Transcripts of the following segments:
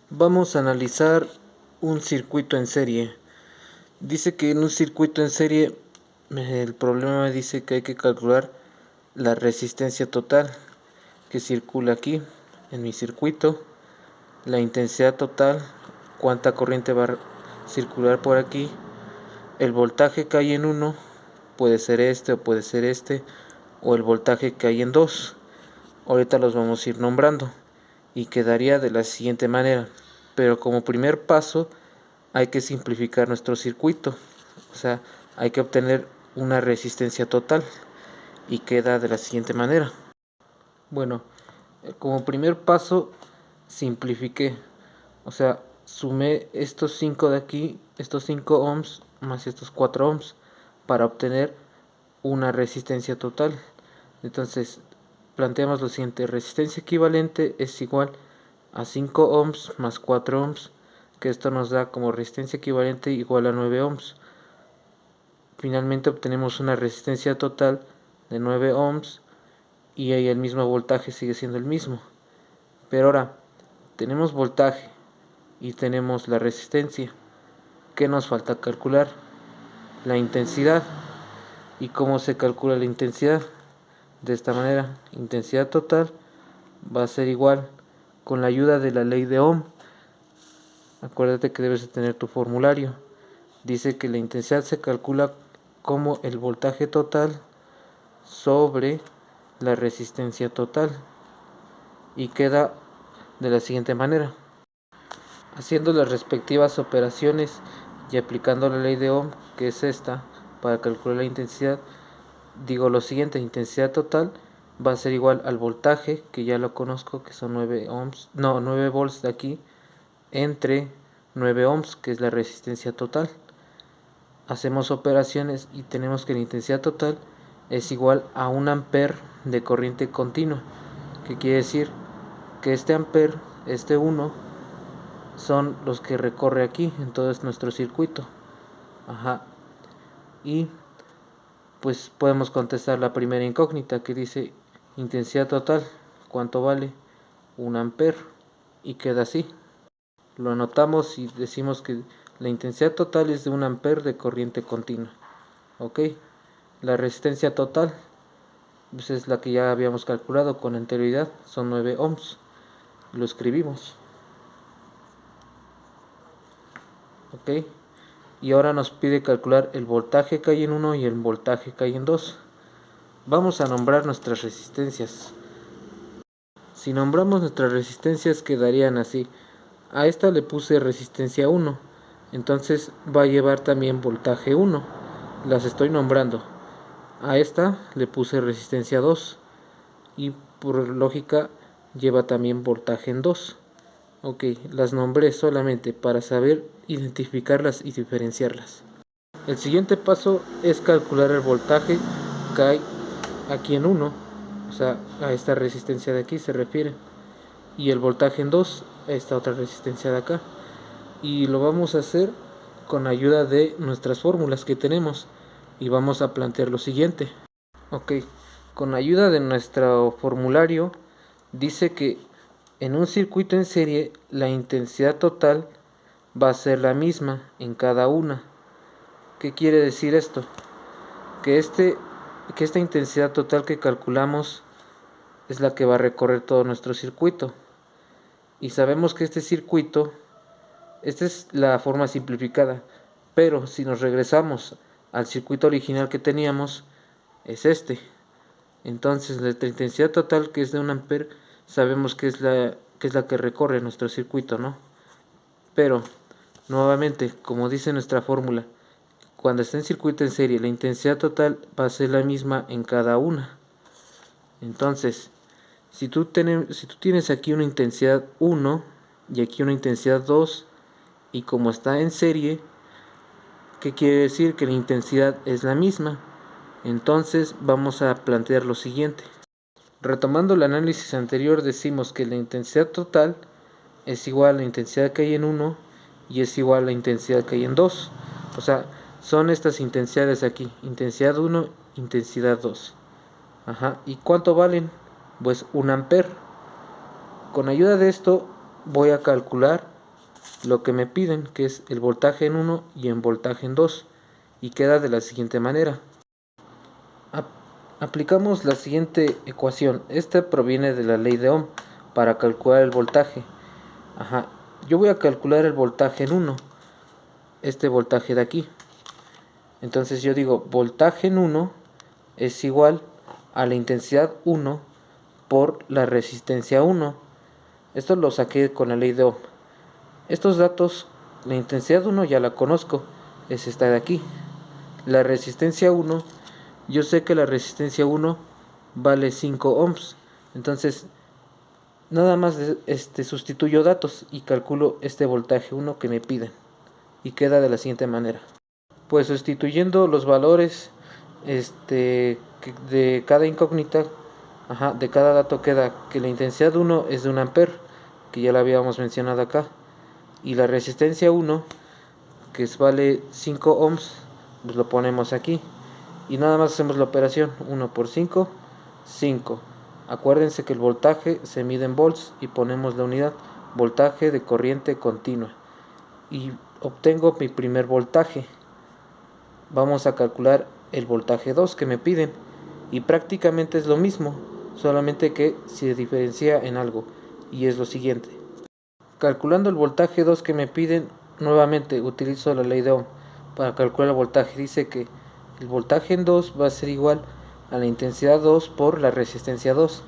Vamos a analizar un circuito en serie. Dice que en un circuito en serie el problema dice que hay que calcular la resistencia total que circula aquí en mi circuito, la intensidad total, cuánta corriente va a circular por aquí, el voltaje que hay en uno, puede ser este o puede ser este, o el voltaje que hay en dos. Ahorita los vamos a ir nombrando y quedaría de la siguiente manera. Pero como primer paso hay que simplificar nuestro circuito, o sea, hay que obtener una resistencia total y queda de la siguiente manera. Bueno, como primer paso simplifiqué, o sea, sumé estos 5 de aquí, estos 5 ohms más estos 4 ohms para obtener una resistencia total. Entonces planteamos lo siguiente: resistencia equivalente es igual a 5 ohms más 4 ohms, que esto nos da como resistencia equivalente igual a 9 ohms. Finalmente obtenemos una resistencia total de 9 ohms y ahí el mismo voltaje sigue siendo el mismo. Pero ahora tenemos voltaje y tenemos la resistencia. ¿Qué nos falta calcular? La intensidad. ¿Y cómo se calcula la intensidad? De esta manera: intensidad total va a ser igual, con la ayuda de la ley de Ohm. Acuérdate que debes de tener tu formulario. Dice que la intensidad se calcula como el voltaje total sobre la resistencia total y queda de la siguiente manera. Haciendo las respectivas operaciones y aplicando la ley de Ohm, que es esta, para calcular la intensidad, digo lo siguiente: intensidad total va a ser igual al voltaje, que ya lo conozco, que son 9 ohms, no, 9 volts de aquí, entre 9 ohms, que es la resistencia total. Hacemos operaciones y tenemos que la intensidad total es igual a 1 amper de corriente continua, que quiere decir que este amper, este 1, son los que recorre aquí en todo nuestro circuito. Y pues podemos contestar la primera incógnita, que dice intensidad total, ¿cuánto vale? 1 amper, y queda así. Lo anotamos y decimos que la intensidad total es de 1 amper de corriente continua. Ok, la resistencia total pues es la que ya habíamos calculado con anterioridad, son 9 ohms. Lo escribimos. Ok, y ahora nos pide calcular el voltaje que hay en 1 y el voltaje que hay en 2. Vamos a nombrar nuestras resistencias. Si nombramos nuestras resistencias quedarían así: a esta le puse resistencia 1, entonces va a llevar también voltaje 1. Las estoy nombrando. A esta le puse resistencia 2 y por lógica lleva también voltaje en 2. Ok, las nombré solamente para saber identificarlas y diferenciarlas. El siguiente paso es calcular el voltaje que hay aquí en 1, o sea, a esta resistencia de aquí se refiere, y el voltaje en 2, a esta otra resistencia de acá. Y lo vamos a hacer con ayuda de nuestras fórmulas que tenemos, y vamos a plantear lo siguiente. Ok, con ayuda de nuestro formulario dice que en un circuito en serie la intensidad total va a ser la misma en cada una. ¿Qué quiere decir esto? Que esta intensidad total que calculamos es la que va a recorrer todo nuestro circuito. Y sabemos que este circuito, esta es la forma simplificada, pero si nos regresamos al circuito original que teníamos, es este. Entonces la intensidad total, que es de 1 amper, sabemos que es la que recorre nuestro circuito, ¿no? Pero nuevamente, como dice nuestra fórmula, cuando está en circuito en serie, la intensidad total va a ser la misma en cada una. Entonces, si tú tienes aquí una intensidad 1 y aquí una intensidad 2, y como está en serie, ¿qué quiere decir? Que la intensidad es la misma. Entonces vamos a plantear lo siguiente. Retomando el análisis anterior, decimos que la intensidad total es igual a la intensidad que hay en 1 y es igual a la intensidad que hay en 2. O sea, son estas intensidades aquí: intensidad 1, intensidad 2. ¿Y cuánto valen? Pues 1 amper. Con ayuda de esto voy a calcular lo que me piden, que es el voltaje en 1 y el voltaje en 2, y queda de la siguiente manera. Aplicamos la siguiente ecuación. Esta proviene de la ley de Ohm para calcular el voltaje. Yo voy a calcular el voltaje en 1, este voltaje de aquí. Entonces yo digo voltaje en 1 es igual a la intensidad 1 por la resistencia 1. Esto lo saqué con la ley de Ohm. Estos datos, la intensidad 1 ya la conozco, es esta de aquí. La resistencia 1, yo sé que la resistencia 1 vale 5 ohms. Entonces, nada más sustituyo datos y calculo este voltaje 1 que me piden. Y queda de la siguiente manera. Pues sustituyendo los valores de cada incógnita, de cada dato, queda que la intensidad 1 es de 1 amper, que ya la habíamos mencionado acá. Y la resistencia 1, que vale 5 ohms, pues lo ponemos aquí. Y nada más hacemos la operación, 1 por 5, 5. Acuérdense que el voltaje se mide en volts y ponemos la unidad, voltaje de corriente continua. Y obtengo mi primer voltaje. Vamos a calcular el voltaje 2 que me piden. Y prácticamente es lo mismo, solamente que se diferencia en algo. Y es lo siguiente. Calculando el voltaje 2 que me piden, nuevamente utilizo la ley de Ohm para calcular el voltaje. Dice que el voltaje en 2 va a ser igual a la intensidad 2 por la resistencia 2.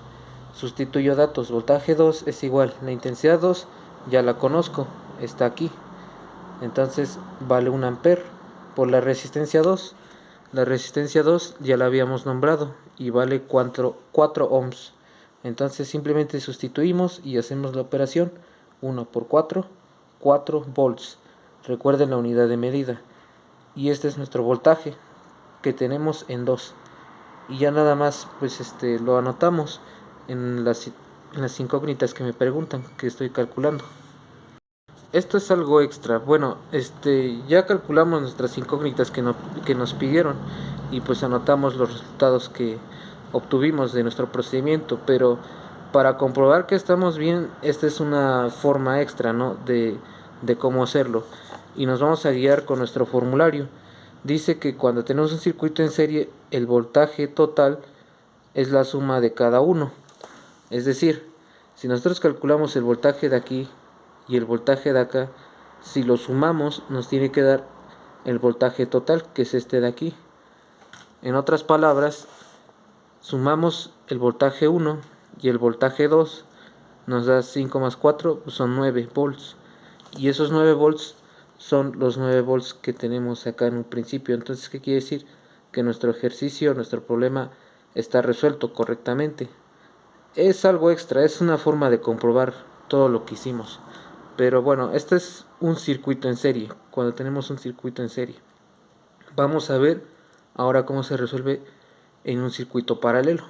Sustituyo datos, voltaje 2 es igual, la intensidad 2 ya la conozco, está aquí. Entonces vale 1 amper por la resistencia 2. La resistencia 2 ya la habíamos nombrado y vale 4 ohms. Entonces simplemente sustituimos y hacemos la operación. 1 por 4, 4 volts. Recuerden la unidad de medida. Y este es nuestro voltaje que tenemos en 2. Y ya nada más pues lo anotamos en las incógnitas que me preguntan, que estoy calculando. Esto es algo extra. Bueno, ya calculamos nuestras incógnitas que nos pidieron y pues anotamos los resultados que obtuvimos de nuestro procedimiento, pero para comprobar que estamos bien, esta es una forma extra, ¿no?, de cómo hacerlo, y nos vamos a guiar con nuestro formulario. Dice que cuando tenemos un circuito en serie, el voltaje total es la suma de cada uno. Es decir, si nosotros calculamos el voltaje de aquí y el voltaje de acá, si lo sumamos nos tiene que dar el voltaje total, que es este de aquí. En otras palabras, sumamos el voltaje 1 y el voltaje 2, nos da 5 más 4, pues son 9 volts. Y esos 9 volts son los 9 volts que tenemos acá en un principio. Entonces, ¿qué quiere decir? Que nuestro ejercicio, nuestro problema está resuelto correctamente. Es algo extra, es una forma de comprobar todo lo que hicimos. Pero bueno, este es un circuito en serie. Cuando tenemos un circuito en serie, vamos a ver ahora cómo se resuelve en un circuito paralelo.